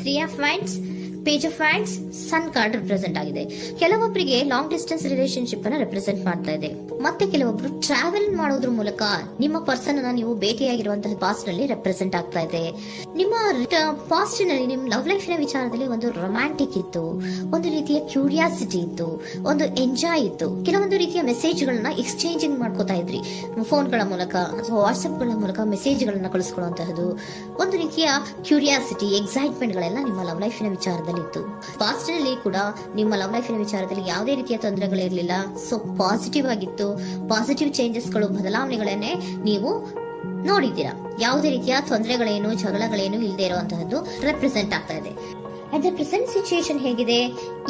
Three of wands, page of wands, sun card represent ಆಗಿದೆ. ಕೆಲವೊಬ್ಬರಿಗೆ long distance relationship ಅನ್ನ represent ಮಾಡ್ತಾ ಇದೆ. ಮತ್ತೆ ಕೆಲವೊಬ್ರು ಟ್ರಾವೆಲ್ ಮಾಡೋದ್ರ ಮೂಲಕ ನಿಮ್ಮ ಪರ್ಸನ್ ಅನ್ನ ನೀವು ಭೇಟಿಯಾಗಿರುವಂತಹ ಪಾಸ್ಟ್ ನಲ್ಲಿ ರೆಪ್ರೆಸೆಂಟ್ ಆಗ್ತಾ ಇದೆ. ನಿಮ್ಮ ಪಾಸ್ಟ್ ನಲ್ಲಿ ನಿಮ್ಮ ಲವ್ ಲೈಫ್ ನ ವಿಚಾರದಲ್ಲಿ ಒಂದು ರೊಮ್ಯಾಂಟಿಕ್ ಇತ್ತು, ಒಂದು ರೀತಿಯ ಕ್ಯೂರಿಯಾಸಿಟಿ ಇತ್ತು, ಒಂದು ಎಂಜಾಯ್ ಇತ್ತು. ಕೆಲವೊಂದು ರೀತಿಯ ಮೆಸೇಜ್ ಗಳನ್ನ ಎಕ್ಸ್ಚೇಂಜಿಂಗ್ ಮಾಡ್ಕೋತಾ ಇದ್ರಿ, ಫೋನ್ಗಳ ಮೂಲಕ ಅಥವಾ ವಾಟ್ಸ್ಆಪ್ ಗಳ ಮೂಲಕ ಮೆಸೇಜ್ ಗಳನ್ನ ಕಳಿಸ್ಕೊಳ್ಳುವಂತಹದ್ದು, ಒಂದು ರೀತಿಯ ಕ್ಯೂರಿಯಾಸಿಟಿ, ಎಕ್ಸೈಟ್ಮೆಂಟ್ ಗಳೆಲ್ಲ ನಿಮ್ಮ ಲವ್ ಲೈಫ್ ನ ವಿಚಾರದಲ್ಲಿ ಇತ್ತು. ಪಾಸ್ಟ್ ನಲ್ಲಿ ಕೂಡ ನಿಮ್ಮ ಲವ್ ಲೈಫ್ ನ ವಿಚಾರದಲ್ಲಿ ಯಾವುದೇ ರೀತಿಯ ತೊಂದರೆಗಳಿರಲಿಲ್ಲ. ಸೊ ಪಾಸಿಟಿವ್ ಆಗಿತ್ತು. ಪಾಸಿಟಿವ್ ಚೇಂಜಸ್ ಗಳು, ಬದಲಾವಣೆಗಳನ್ನೇ ನೀವು ನೋಡಿದ್ದೀರಾ. ಯಾವುದೇ ರೀತಿಯ ತೊಂದರೆಗಳೇನು, ಜಗಳಗಳೇನು ಇಲ್ಲದೆ ಇರುವಂತಹದ್ದು ರೆಪ್ರೆಸೆಂಟ್ ಆಗ್ತಾ ಇದೆ. ಅಟ್ ದ ಪ್ರೆಸೆಂಟ್ ಸಿಚುಯೇಷನ್ ಹೇಗಿದೆ?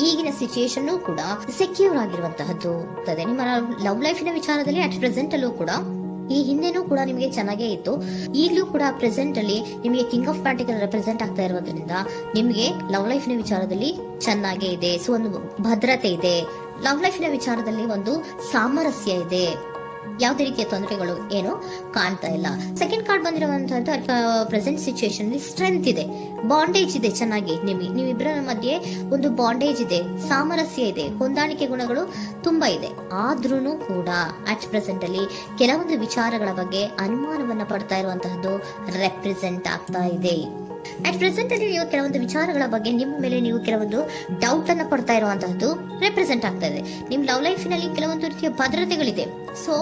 ಈಗಿನ ಸಿಚುಯೇಷನ್ ಕೂಡ ಸೆಕ್ಯೂರ್ ಆಗಿರುವಂತಹದ್ದು. ನಿಮ್ಮ ಲವ್ ಲೈಫ್ ನ ವಿಚಾರದಲ್ಲಿ ಅಟ್ ಪ್ರೆಸೆಂಟ್ ಅಲ್ಲೂ ಕೂಡ, ಈ ಹಿಂದೆನೂ ಕೂಡ ನಿಮಗೆ ಚೆನ್ನಾಗೇ ಇತ್ತು, ಈಗಲೂ ಕೂಡ ಪ್ರೆಸೆಂಟ್ ಅಲ್ಲಿ ನಿಮಗೆ ಕಿಂಗ್ ಆಫ್ ಪ್ಯಾಂಟಿಕಲ್ ರೆಪ್ರೆಸೆಂಟ್ ಆಗ್ತಾ ಇರೋದ್ರಿಂದ ನಿಮಗೆ ಲವ್ ಲೈಫ್ ನ ವಿಚಾರದಲ್ಲಿ ಚೆನ್ನಾಗೇ ಇದೆ. ಸೊ ಒಂದು ಭದ್ರತೆ ಇದೆ. ಲವ್ ಲೈಫ್ ನ ವಿಚಾರದಲ್ಲಿ ಒಂದು ಸಾಮರಸ್ಯ ಇದೆ. ಯಾವುದೇ ರೀತಿಯ ತೊಂದರೆಗಳು ಏನು ಕಾಣ್ತಾ ಇಲ್ಲ. ಸೆಕೆಂಡ್ ಕಾರ್ಡ್ ಬಂದಿರುವಂತಹದ್ದು ಪ್ರೆಸೆಂಟ್ ಸಿಚುಯೇಷನ್ ಅಲ್ಲಿ ಸ್ಟ್ರೆಂತ್ ಇದೆ, ಬಾಂಡೇಜ್ ಇದೆ. ಚೆನ್ನಾಗಿ ನೀವಿಬ್ಬರ ಮಧ್ಯೆ ಒಂದು ಬಾಂಡೇಜ್ ಇದೆ, ಸಾಮರಸ್ಯ ಇದೆ, ಹೊಂದಾಣಿಕೆ ಗುಣಗಳು ತುಂಬಾ ಇದೆ. ಆದ್ರೂ ಕೂಡ ಅಟ್ ಪ್ರೆಸೆಂಟ್ ಅಲ್ಲಿ ಕೆಲವೊಂದು ವಿಚಾರಗಳ ಬಗ್ಗೆ ಅನುಮಾನವನ್ನ ಪಡ್ತಾ ಇರುವಂತಹದ್ದು ರೆಪ್ರೆಸೆಂಟ್ ಆಗ್ತಾ ಇದೆ. ಅಟ್ ಪ್ರೆಸೆಂಟ್ ಅಲ್ಲಿ ನೀವು ಕೆಲವೊಂದು ವಿಚಾರಗಳ ಬಗ್ಗೆ ನಿಮ್ಮ ಮೇಲೆ ನೀವು ಕೆಲವೊಂದು ಡೌಟ್ ಅನ್ನ ಪಡ್ತಾ ಇರುವಂತಹದ್ದು ರೆಪ್ರೆಸೆಂಟ್ ಆಗ್ತಾ ಇದೆ. ನಿಮ್ ಲವ್ ಲೈಫ್ ನಲ್ಲಿ ಕೆಲವೊಂದು ರೀತಿಯ ಭದ್ರತೆಗಳಿದೆ. ಸೊ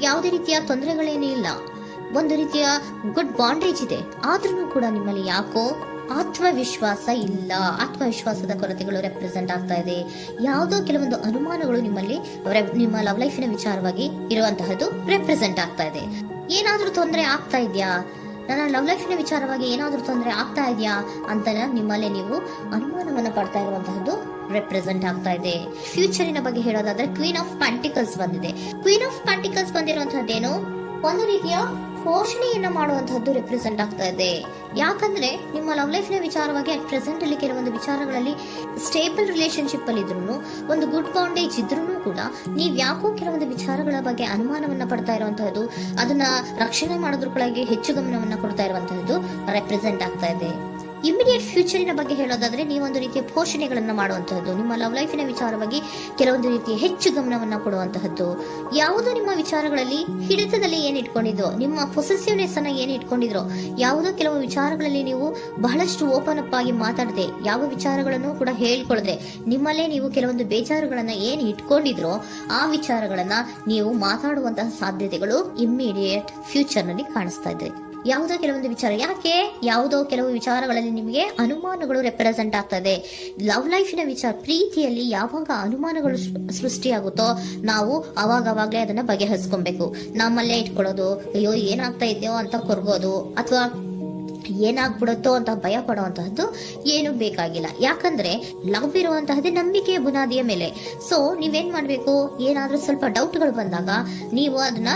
ಯಾವುದೇ ರೀತಿಯ ತೊಂದರೆಗಳೇನೂ ಇಲ್ಲ, ಒಂದು ರೀತಿಯ ಗುಡ್ ಬಾಂಡೇಜ್ ಇದೆ. ಆದ್ರೂ ಕೂಡ ನಿಮ್ಮಲ್ಲಿ ಯಾಕೋ ಆತ್ಮವಿಶ್ವಾಸ ಇಲ್ಲ, ಆತ್ಮವಿಶ್ವಾಸದ ಕೊರತೆಗಳು ರೆಪ್ರೆಸೆಂಟ್ ಆಗ್ತಾ ಇದೆ. ಯಾವುದೋ ಕೆಲವೊಂದು ಅನುಮಾನಗಳು ನಿಮ್ಮಲ್ಲಿ ನಿಮ್ಮ ಲವ್ ಲೈಫಿನ ವಿಚಾರವಾಗಿ ಇರುವಂತಹದ್ದು ರೆಪ್ರೆಸೆಂಟ್ ಆಗ್ತಾ ಇದೆ. ಏನಾದ್ರೂ ತೊಂದರೆ ಆಗ್ತಾ ಇದೆಯಾ, ನನ್ನ ಲವ್ ಲೈಫಿನ ವಿಚಾರವಾಗಿ ಏನಾದ್ರೂ ತೊಂದರೆ ಆಗ್ತಾ ಇದೆಯಾ ಅಂತ ನಿಮ್ಮಲ್ಲೇ ನೀವು ಅನುಮಾನವನ್ನ ಪಡ್ತಾ ಇರುವಂತಹದ್ದು ರೆಪ್ರೆಸೆಂಟ್ ಆಗ್ತಾ ಇದೆ. ಫ್ಯೂಚರಿನ ಬಗ್ಗೆ ಹೇಳೋದಾದ್ರೆ ಕ್ವೀನ್ ಆಫ್ ಪ್ಯಾಂಟಿಕಲ್ಸ್ ಬಂದಿದೆ. ಕ್ವೀನ್ ಆಫ್ ಪ್ಯಾಂಟಿಕಲ್ಸ್ ಬಂದಿರುವಂತಹದ್ದೇನು, ಒಂದು ರೀತಿಯ ಪೋಷಣೆಯನ್ನ ಮಾಡುವಂತಹದ್ದು ರೆಪ್ರೆಸೆಂಟ್ ಆಗ್ತಾ ಇದೆ. ಯಾಕಂದ್ರೆ ನಿಮ್ಮ ಲವ್ ಲೈಫ್ ನ ವಿಚಾರವಾಗಿ ಅಟ್ ಪ್ರೆಸೆಂಟ್ ಅಲ್ಲಿ ಕೆಲವೊಂದು ವಿಚಾರಗಳಲ್ಲಿ ಸ್ಟೇಬಲ್ ರಿಲೇಶನ್ಶಿಪ್ ಅಲ್ಲಿ ಇದ್ರು, ಒಂದು ಗುಡ್ ಬಾಂಡೇಜ್ ಇದ್ರೂ ಕೂಡ ನೀವ್ ಯಾಕೋ ಕೆಲವೊಂದು ವಿಚಾರಗಳ ಬಗ್ಗೆ ಅನುಮಾನವನ್ನ ಪಡ್ತಾ ಇರುವಂತಹದ್ದು, ಅದನ್ನ ರಕ್ಷಣೆ ಮಾಡೋದ್ರೊಳಗೆ ಹೆಚ್ಚು ಗಮನವನ್ನ ಕೊಡ್ತಾ ಇರುವಂತಹದ್ದು ರೆಪ್ರೆಸೆಂಟ್ ಆಗ್ತಾ ಇದೆ. ಇಮಿಡಿಯೇಟ್ ಫ್ಯೂಚರಿನ ಬಗ್ಗೆ ಹೇಳೋದಾದ್ರೆ ನೀವೊಂದು ರೀತಿಯ ಪೋಷಣೆಗಳನ್ನ ಮಾಡುವಂತಹದ್ದು, ನಿಮ್ಮ ಲವ್ ಲೈಫಿನ ವಿಚಾರವಾಗಿ ಕೆಲವೊಂದು ರೀತಿಯ ಹೆಚ್ಚು ಗಮನವನ್ನ ಕೊಡುವಂತಹದ್ದು, ಯಾವುದೋ ನಿಮ್ಮ ವಿಚಾರಗಳಲ್ಲಿ ಹಿಡಿತದಲ್ಲಿ ಏನ್ ಇಟ್ಕೊಂಡಿದ್ರೋ, ನಿಮ್ಮ ಪೊಸೆಸಿವ್ನೆಸ್ ಅನ್ನ ಏನ್ ಇಟ್ಕೊಂಡಿದ್ರೋ, ಯಾವುದೋ ಕೆಲವು ವಿಚಾರಗಳಲ್ಲಿ ನೀವು ಬಹಳಷ್ಟು ಓಪನ್ ಅಪ್ ಆಗಿ ಮಾತಾಡದೆ, ಯಾವ ವಿಚಾರಗಳನ್ನು ಕೂಡ ಹೇಳ್ಕೊಳ್ಳದೆ, ನಿಮ್ಮಲ್ಲೇ ನೀವು ಕೆಲವೊಂದು ಬೇಜಾರುಗಳನ್ನ ಏನ್ ಇಟ್ಕೊಂಡಿದ್ರೋ ಆ ವಿಚಾರಗಳನ್ನ ನೀವು ಮಾತಾಡುವಂತಹ ಸಾಧ್ಯತೆಗಳು ಇಮ್ಮಿಡಿಯೇಟ್ ಫ್ಯೂಚರ್ ನಲ್ಲಿ ಕಾಣಿಸ್ತಾ ಇದೆ. ಯಾವುದೋ ಕೆಲವೊಂದು ವಿಚಾರ, ಯಾಕೆ ಯಾವುದೋ ಕೆಲವು ವಿಚಾರಗಳಲ್ಲಿ ನಿಮಗೆ ಅನುಮಾನಗಳು ರೆಪ್ರೆಸೆಂಟ್ ಆಗ್ತದೆ. ಲವ್ ಲೈಫಿನ ವಿಚಾರ, ಪ್ರೀತಿಯಲ್ಲಿ ಯಾವಾಗ ಅನುಮಾನಗಳು ಸೃಷ್ಟಿಯಾಗುತ್ತೋ ನಾವು ಅವಾಗವಾಗ್ಲೇ ಅದನ್ನ ಬಗೆಹರಿಸ್ಕೊಬೇಕು. ನಮ್ಮಲ್ಲೇ ಇಟ್ಕೊಳ್ಳೋದು, ಅಯ್ಯೋ ಏನಾಗ್ತಾ ಇದೆಯೋ ಅಂತ ಕೊರಗೋದು ಅಥವಾ ಏನಾಗ್ಬಿಡುತ್ತೋ ಅಂತ ಭಯ ಪಡುವಂತಹದ್ದು ಏನು ಬೇಕಾಗಿಲ್ಲ. ಯಾಕಂದ್ರೆ ಲವ್ ಇರುವಂತಹದ್ದೇ ನಂಬಿಕೆಯ ಬುನಾದಿಯ ಮೇಲೆ. ಸೊ ನೀವೇನ್ ಮಾಡ್ಬೇಕು, ಏನಾದ್ರೂ ಸ್ವಲ್ಪ ಡೌಟ್ಗಳು ಬಂದಾಗ ನೀವು ಅದನ್ನ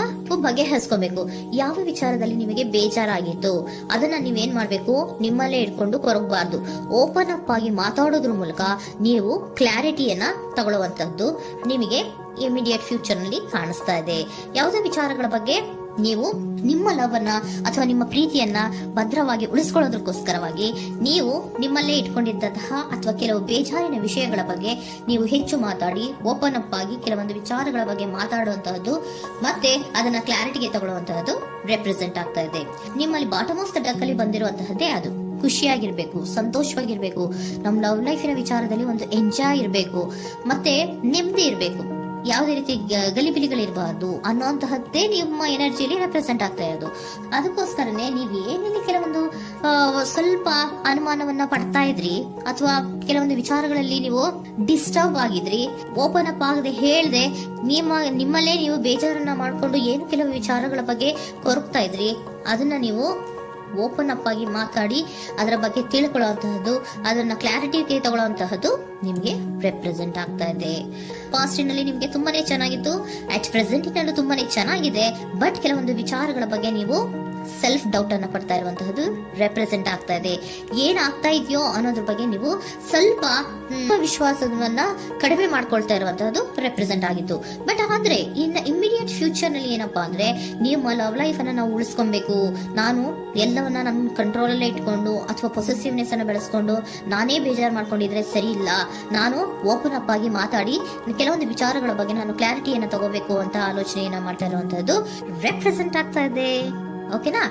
ಬಗೆಹರಿಸ್ಕೊಬೇಕು. ಯಾವ ವಿಚಾರದಲ್ಲಿ ನಿಮಗೆ ಬೇಜಾರಾಗಿತ್ತು ಅದನ್ನ ನೀವೇನ್ ಮಾಡ್ಬೇಕು, ನಿಮ್ಮಲ್ಲೇ ಇಟ್ಕೊಂಡು ಕೊರಗಬಾರ್ದು. ಓಪನ್ ಅಪ್ ಆಗಿ ಮಾತಾಡೋದ್ರ ಮೂಲಕ ನೀವು ಕ್ಲಾರಿಟಿಯನ್ನ ತಗೊಳ್ಳುವಂತದ್ದು ನಿಮಗೆ ಇಮಿಡಿಯೇಟ್ ಫ್ಯೂಚರ್ ನಲ್ಲಿ ಕಾಣಿಸ್ತಾ ಇದೆ. ಯಾವುದೇ ವಿಚಾರಗಳ ಬಗ್ಗೆ ನೀವು ನಿಮ್ಮ ಲವ್ ಅನ್ನ ಅಥವಾ ನಿಮ್ಮ ಪ್ರೀತಿಯನ್ನ ಭದ್ರವಾಗಿ ಉಳಿಸ್ಕೊಳ್ಳೋದಕ್ಕೋಸ್ಕರವಾಗಿ ನೀವು ನಿಮ್ಮಲ್ಲೇ ಇಟ್ಕೊಂಡಿದ್ದಂತಹ ಅಥವಾ ಕೆಲವು ಬೇಜಾರಿನ ವಿಷಯಗಳ ಬಗ್ಗೆ ನೀವು ಹೆಚ್ಚು ಮಾತಾಡಿ, ಓಪನ್ ಅಪ್ ಆಗಿ ಕೆಲವೊಂದು ವಿಚಾರಗಳ ಬಗ್ಗೆ ಮಾತಾಡುವಂತಹದ್ದು ಮತ್ತೆ ಅದನ್ನ ಕ್ಲಾರಿಟಿಗೆ ತಗೊಳ್ಳುವಂತಹದ್ದು ರೆಪ್ರೆಸೆಂಟ್ ಆಗ್ತಾ ಇದೆ. ನಿಮ್ಮಲ್ಲಿ ಬಾಟಮ್ ಆಫ್ ದ ಡಕ್ ಅಲ್ಲಿ ಬಂದಿರುವಂತಹದ್ದೇ ಅದು. ಖುಷಿಯಾಗಿರ್ಬೇಕು, ಸಂತೋಷವಾಗಿರ್ಬೇಕು, ನಮ್ಮ ಲವ್ ಲೈಫಿನ ವಿಚಾರದಲ್ಲಿ ಒಂದು ಎಂಜಾಯ್ ಇರಬೇಕು, ಮತ್ತೆ ನೆಮ್ಮದಿ ಇರಬೇಕು, ಯಾವುದೇ ರೀತಿ ಗಲಿಬಿಲಿಗಳಿರಬಾರ್ದು ಅನ್ನೋಂತಹದ್ದೇ ನಿಮ್ಮ ಎನರ್ಜಿಯಲ್ಲಿ ರೆಪ್ರೆಸೆಂಟ್ ಆಗ್ತಾ ಇರೋದು. ಅದಕ್ಕೋಸ್ಕರನೇ ನೀವ್ ಏನೇನು ಕೆಲವೊಂದು ಸ್ವಲ್ಪ ಅನುಮಾನವನ್ನ ಪಡ್ತಾ ಇದ್ರಿ ಅಥವಾ ಕೆಲವೊಂದು ವಿಚಾರಗಳಲ್ಲಿ ನೀವು ಡಿಸ್ಟರ್ಬ್ ಆಗಿದ್ರಿ, ಓಪನ್ ಅಪ್ ಆಗದೆ ಹೇಳ್ದೆ ನಿಮ್ಮಲ್ಲೇ ನೀವು ಬೇಜಾರನ್ನ ಮಾಡ್ಕೊಂಡು ಏನು ಕೆಲವು ವಿಚಾರಗಳ ಬಗ್ಗೆ ಕೊರಗ್ತಾ ಇದ್ರಿ, ಅದನ್ನ ನೀವು ಓಪನ್ ಅಪ್ ಆಗಿ ಮಾತಾಡಿ ಅದರ ಬಗ್ಗೆ ತಿಳ್ಕೊಳ್ಳುವಂತಹದ್ದು, ಅದನ್ನ ಕ್ಲಾರಿಟಿಗೆ ತಗೊಳ್ಳುವಂತಹದ್ದು ನಿಮ್ಗೆ ರೆಪ್ರೆಸೆಂಟ್ ಆಗ್ತಾ ಇದೆ. ಪಾಸ್ಟಿನಲ್ಲಿ ನಿಮ್ಗೆ ತುಂಬಾನೇ ಚೆನ್ನಾಗಿತ್ತು, ಅಟ್ ಪ್ರೆಸೆಂಟಿನಲ್ಲೂ ತುಂಬಾನೇ ಚೆನ್ನಾಗಿದೆ. ಬಟ್ ಕೆಲವೊಂದು ವಿಚಾರಗಳ ಬಗ್ಗೆ ನೀವು ಸೆಲ್ಫ್ ಡೌಟ್ ಅನ್ನ ಪಡ್ತಾ ಇರುವಂತಹದ್ದು ರೆಪ್ರೆಸೆಂಟ್ ಆಗ್ತಾ ಇದೆ. ಏನಾಗ್ತಾ ಇದೆಯೋ ಅನ್ನೋದ್ರ ಬಗ್ಗೆ ನೀವು ಸ್ವಲ್ಪ ವಿಶ್ವಾಸವನ್ನ ಕಡಿಮೆ ಮಾಡ್ಕೊಳ್ತಾ ಇರುವಂತಹದ್ದು ರೆಪ್ರೆಸೆಂಟ್ ಆಗಿತ್ತು. ಬಟ್ ಆದ್ರೆ ಇನ್ನು ಇಮಿಡಿಯೇಟ್ ಫ್ಯೂಚರ್ ನಲ್ಲಿ ಏನಪ್ಪಾ ಅಂದ್ರೆ ನಿಮ್ಮ ಲವ್ ಲೈಫ್ ಅನ್ನ ನಾವು ಉಳಿಸ್ಕೊಬೇಕು, ನಾನು ಎಲ್ಲವನ್ನ ನನ್ನ ಕಂಟ್ರೋಲ್ ಅಲ್ಲೇ ಇಟ್ಕೊಂಡು ಅಥವಾ ಪೊಸೆಸಿವ್ನೆಸ್ ಅನ್ನ ಬೆಳೆಸ್ಕೊಂಡು ನಾನೇ ಬೇಜಾರು ಮಾಡ್ಕೊಂಡಿದ್ರೆ ಸರಿ ಇಲ್ಲ, ನಾನು ಓಪನ್ ಅಪ್ ಆಗಿ ಮಾತಾಡಿ ಕೆಲವೊಂದು ವಿಚಾರಗಳ ಬಗ್ಗೆ ನಾನು ಕ್ಲಾರಿಟಿಯನ್ನ ತಗೋಬೇಕು ಅಂತ ಆಲೋಚನೆಯನ್ನ ಮಾಡ್ತಾ ಇರುವಂತಹದ್ದು ರೆಪ್ರೆಸೆಂಟ್ ಆಗ್ತಾ ಇದೆ. ಓಕೆನಾ?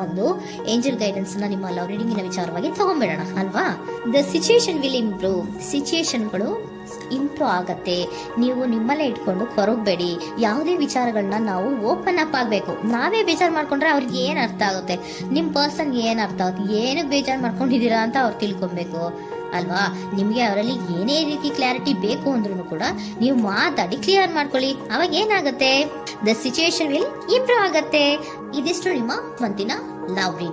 ಒಂದು ಏಂಜಲ್ ಗೈಡೆನ್ಸ್ ನ ನಿಮ್ಮ ಲವ್ ರೀಡಿಂಗಿನ ವಿಚಾರವಾಗಿ ತಗೊಂಡ್ಬಿಡೋಣ ಅಲ್ವಾ. ದ ಸಿಚುಯೇಷನ್ ವಿಲ್ ಇಂಪ್ರೂವ್, ಸಿಚುಯೇಷನ್ಗಳು ಇಂಪ್ರೂವ್ ಆಗತ್ತೆ. ನೀವು ನಿಮ್ಮಲ್ಲೇ ಇಟ್ಕೊಂಡು ಕೊರಗಬೇಡಿ. ಯಾವುದೇ ವಿಚಾರಗಳನ್ನ ನಾವು ಓಪನ್ ಅಪ್ ಆಗ್ಬೇಕು. ನಾವೇ ಬೇಜಾರು ಮಾಡ್ಕೊಂಡ್ರೆ ಅವ್ರಿಗೆ ಏನ್ ಅರ್ಥ ಆಗುತ್ತೆ, ನಿಮ್ ಪರ್ಸನ್ ಏನ್ ಅರ್ಥ ಆಗುತ್ತೆ, ಏನಕ್ಕೆ ಬೇಜಾರು ಮಾಡ್ಕೊಂಡಿದೀರಾ ಅಂತ ಅವ್ರು ತಿಳ್ಕೊಬೇಕು ಅಲ್ವಾ. ನಿಮ್ಗೆ ಅವರಲ್ಲಿ ಏನೇ ರೀತಿ ಕ್ಲಾರಿಟಿ ಬೇಕು ಅಂದ್ರೂ ಕೂಡ ನೀವು ಮಾತಾಡಿ ಕ್ಲಿಯರ್ ಮಾಡ್ಕೊಳ್ಳಿ. ಅವಾಗ ಏನಾಗುತ್ತೆ, ದ ಸಿಚುಯೇಷನ್ ವಿಲ್ ಇಂಪ್ರೂವ್ ಆಗತ್ತೆ. ಇದಿಷ್ಟು ನಿಮ್ಮ ಮಂತಿನ ಲವ್ ರೀಡಿಂಗ್.